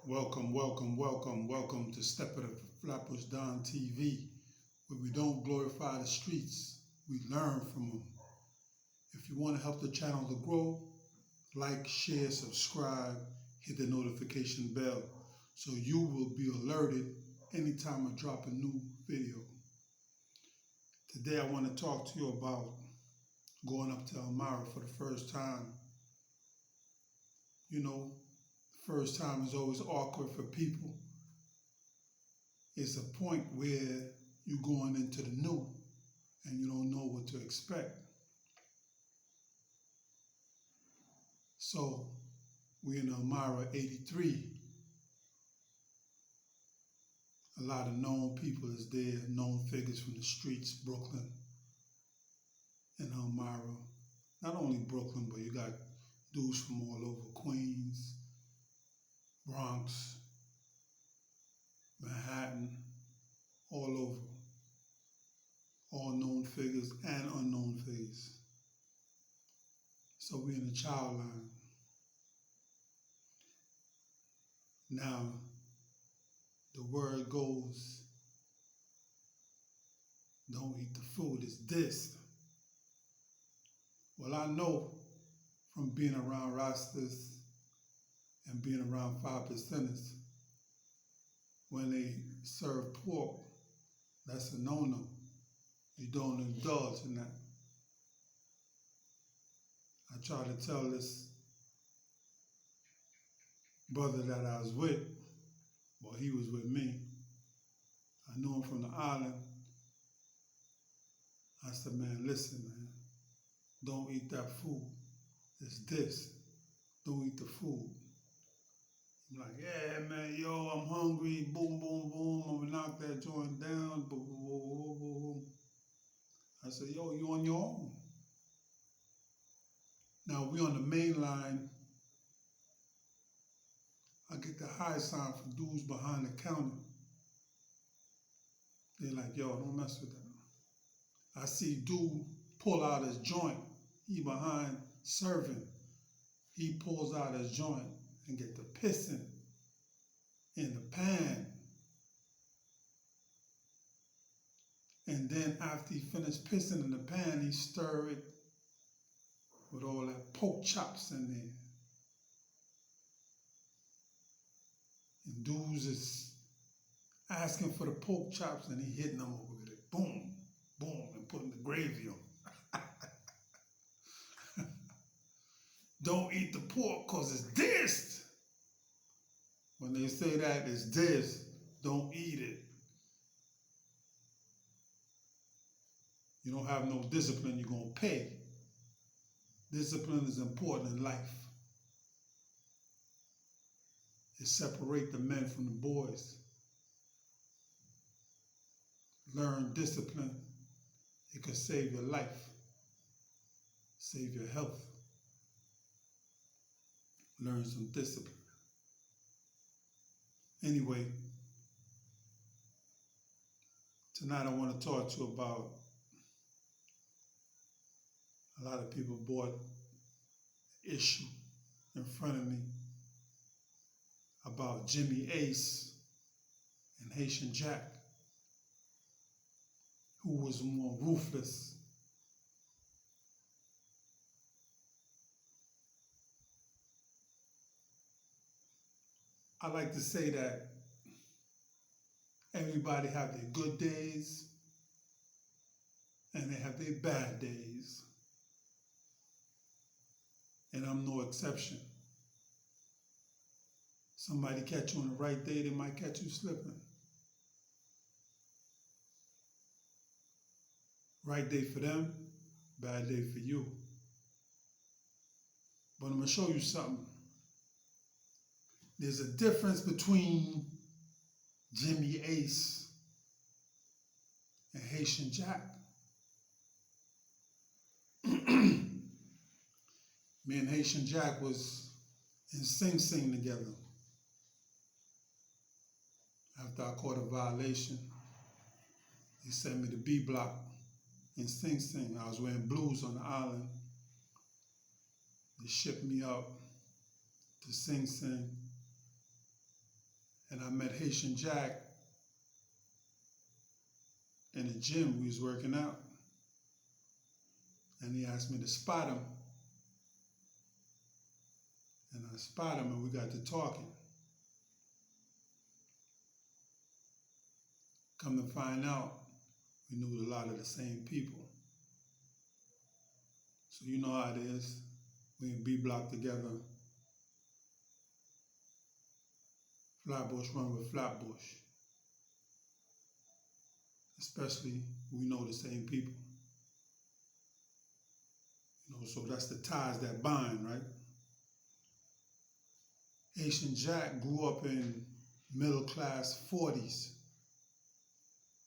Welcome to Steppa the Flappers Don TV, where we don't glorify the streets, we learn from them. If you want to help the channel to grow, like, share, subscribe, hit the notification bell so you will be alerted anytime I drop a new video. Today I want to talk to you about going up to Elmira for the first time. You know, first time is always awkward for people. It's a point where you're going into the new and you don't know what to expect. So we're in Elmira 83. A lot of known people is there, known figures from the streets, Brooklyn and Elmira. Not only Brooklyn, but you got dudes from all over Queens, Bronx, Manhattan, all over. All known figures and unknown figures. So we're in the child line. Now, the word goes, don't eat the food, it's this. Well, I know from being around Rastas and being around 5%ers, when they serve pork, that's a no-no. You don't indulge in that. I try to tell this brother that I was with, well, he was with me. I knew him from the island. I said, man, listen, man, don't eat that food. It's this. Don't eat the food. I'm like, yeah, man, yo, I'm hungry. Boom, boom, boom. I'm gonna knock that joint down. Boom, boom, boom, boom, boom. I said, yo, you on your own. Now, we on the main line. I get the high sign from dudes behind the counter. They're like, yo, don't mess with that. I see dude pull out his joint. He behind serving. He pulls out his joint and get the pissing in the pan. And then after he finished pissing in the pan, he stir it with all that pork chops in there. And dudes is asking for the pork chops and he hitting them with it. Boom, boom, and putting the gravy on. Don't eat the pork because it's this. When they say that it's this, don't eat it. You don't have no discipline, you're going to pay. Discipline is important in life. It separates the men from the boys. Learn discipline. It can save your life, save your health. Learn some discipline. Anyway, tonight I want to talk to you about a lot of people brought issue in front of me about Jimmy Ace and Haitian Jack, who was more ruthless. I like to say that everybody have their good days and they have their bad days. And I'm no exception. Somebody catch you on the right day, they might catch you slipping. Right day for them, bad day for you. But I'm going to show you something. There's a difference between Jimmy Ace and Haitian Jack. Me and Haitian Jack was in Sing Sing together. After I caught a violation, he sent me to B Block in Sing Sing. I was wearing blues on the island. They shipped me up to Sing Sing. I met Haitian Jack in the gym. We was working out. And he asked me to spot him. And I spot him and we got to talking. Come to find out, we knew a lot of the same people. So you know how it is. We in B block together. Flatbush run with Flatbush. Especially we know the same people. You know, so that's the ties that bind, right? Haitian Jack grew up in middle class 40s.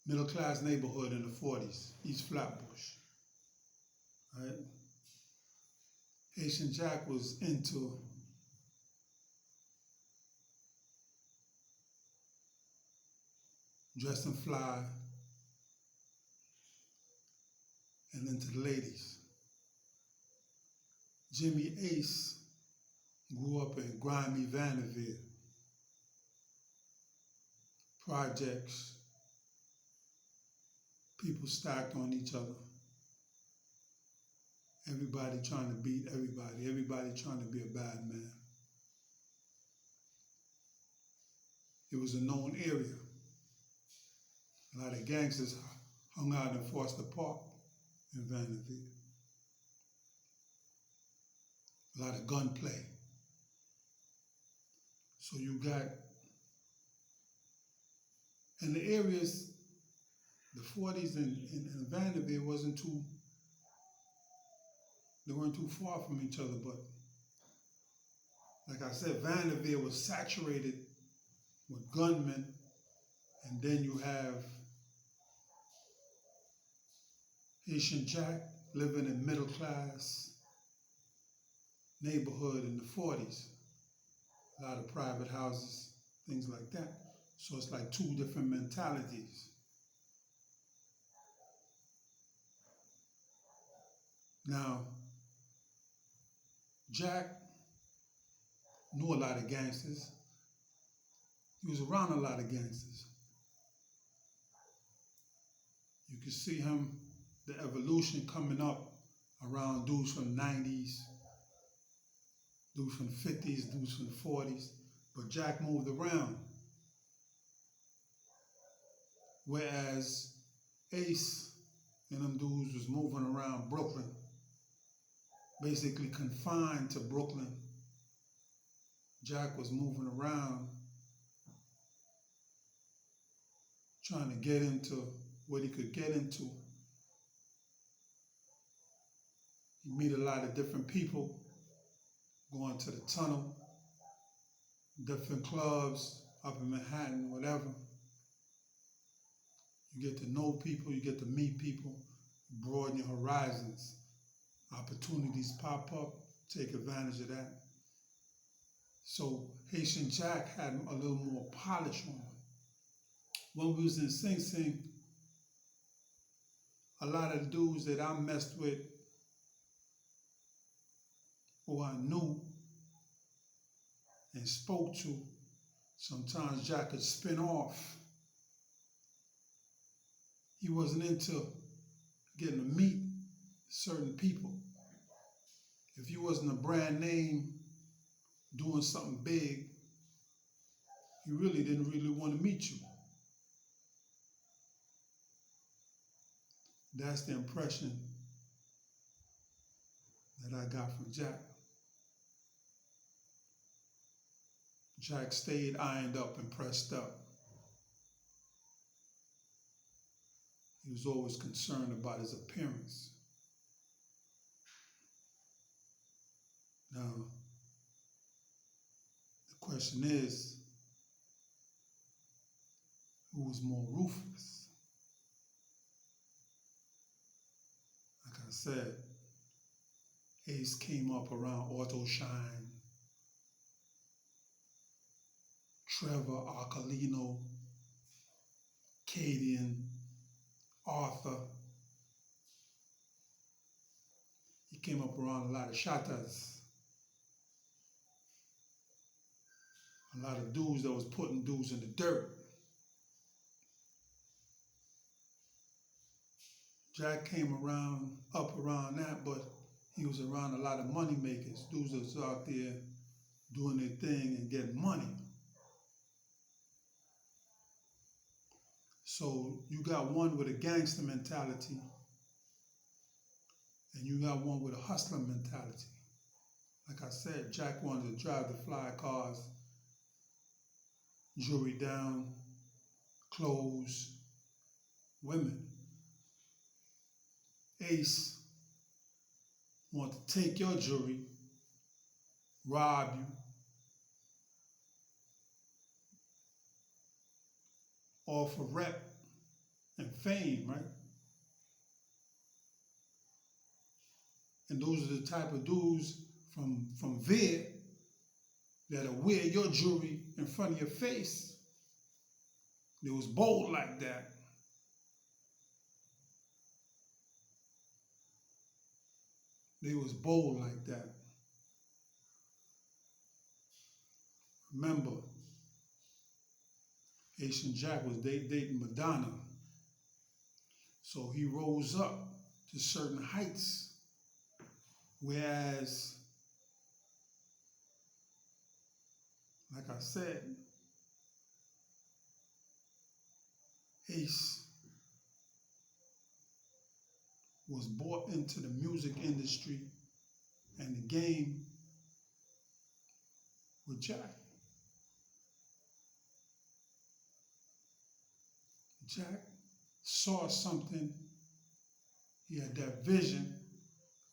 Middle class neighborhood in the 40s, East Flatbush. Right? Haitian Jack was into dressing fly and into the ladies. Jimmy Ace grew up in grimy Vanderveer. Projects, people stacked on each other. Everybody trying to beat everybody. Everybody trying to be a bad man. It was a known area. A lot of gangsters hung out in Foster Park in Vanderveer. A lot of gunplay. So you got, in the areas, the 40s in Vanderveer they weren't too far from each other, but like I said, Vanderveer was saturated with gunmen, and then you have Haitian Jack living in middle class neighborhood in the 40s. A lot of private houses, things like that. So it's like two different mentalities. Now, Jack knew a lot of gangsters. He was around a lot of gangsters. You can see him, the evolution coming up around dudes from the 90s, dudes from the 50s, dudes from the 40s. But Jack moved around. Whereas Ace and them dudes was moving around Brooklyn, basically confined to Brooklyn. Jack was moving around, trying to get into what he could get into. He meet a lot of different people, going to the tunnel, different clubs up in Manhattan, whatever. You get to know people, you get to meet people, broaden your horizons. Opportunities pop up, take advantage of that. So Haitian Jack had a little more polish on him. When we was in Sing Sing, a lot of the dudes that I messed with, who I knew and spoke to, sometimes Jack could spin off. He wasn't into getting to meet certain people. If you wasn't a brand name doing something big, he really didn't really want to meet you. That's the impression that I got from Jack. Jack stayed ironed up and pressed up. He was always concerned about his appearance. Now, the question is, who was more ruthless? Like I said, Ace came up around Auto Shine, Trevor, Arcolino, Cadian, Arthur. He came up around a lot of shatas. A lot of dudes that was putting dudes in the dirt. Jack came up around that, but he was around a lot of money makers. Dudes that was out there doing their thing and getting money. So you got one with a gangster mentality, and you got one with a hustler mentality. Like I said, Jack wanted to drive the fly cars, jewelry down, clothes, women. Ace wanted to take your jewelry, rob you, all for rep and fame, right? And those are the type of dudes from there that'll wear your jewelry in front of your face. They was bold like that. They was bold like that. Remember, Haitian Jack was dating Madonna. So he rose up to certain heights. Whereas, like I said, Ace was brought into the music industry and the game with Jack. Jack saw something. He had that vision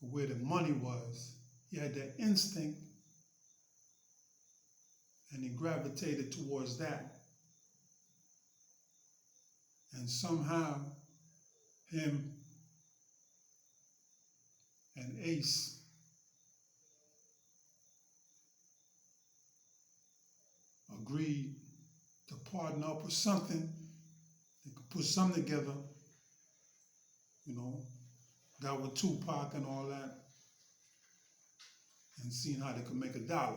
of where the money was. He had that instinct, and he gravitated towards that. And somehow, him and Ace agreed to partner up with something. They could put something together, got with Tupac and all that, and seeing how they could make $1.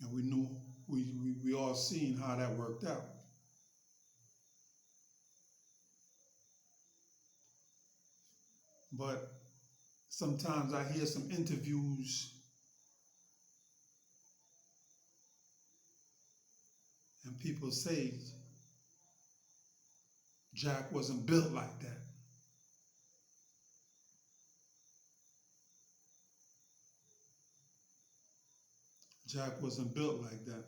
And we knew, we all seen how that worked out. But sometimes I hear some interviews and people say Jack wasn't built like that. Jack wasn't built like that.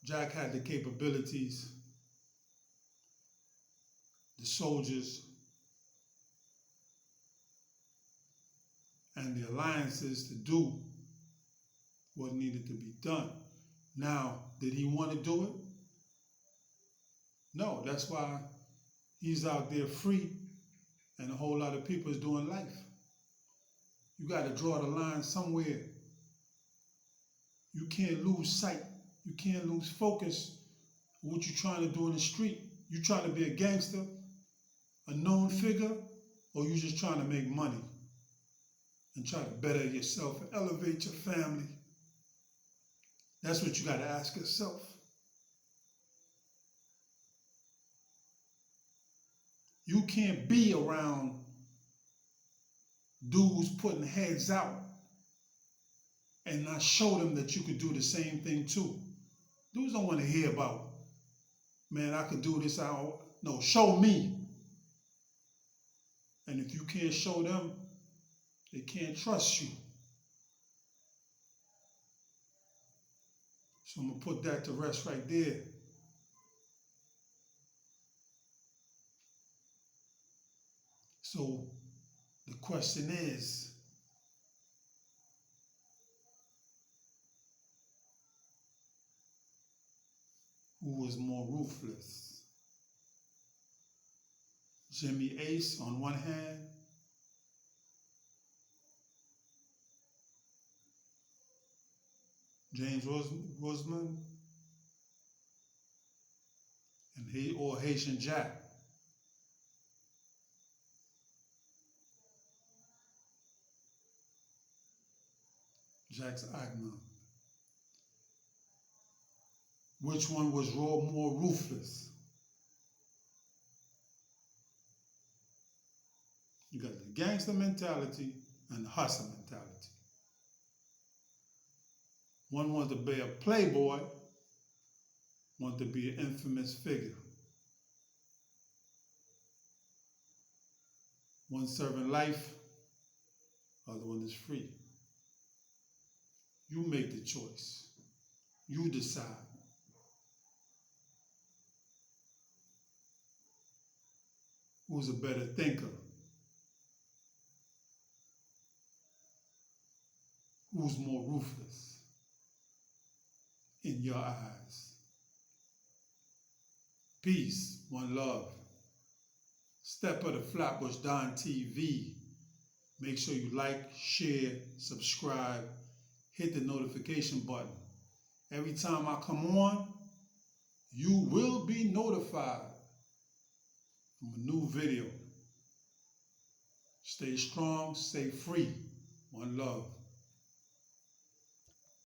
Jack had the capabilities, the soldiers, and the alliances to do what needed to be done. Now, did he want to do it? No, that's why he's out there free and a whole lot of people is doing life. You got to draw the line somewhere. You can't lose sight. You can't lose focus of what you're trying to do in the street. You trying to be a gangster, a known figure, or you just trying to make money and try to better yourself and elevate your family? That's what you got to ask yourself. You can't be around dudes putting heads out and not show them that you could do the same thing too. Dudes don't want to hear about, man, I could do this. No, show me. And if you can't show them, they can't trust you. So I'm going to put that to rest right there. So the question is, who was more ruthless? Jimmy Ace on one hand, James Roseman, or Haitian Jack. Jack's Agnon. Which one was more ruthless? You got the gangster mentality and the hustler mentality. One wanted to be a playboy, wanted to be an infamous figure. One serving life, other one is free. You make the choice. You decide. Who's a better thinker? Who's more ruthless in your eyes? Peace, one love. Steppa the Flatbush Don TV. Make sure you like, share, subscribe, hit the notification button. Every time I come on, you will be notified from a new video. Stay strong, stay free. One love.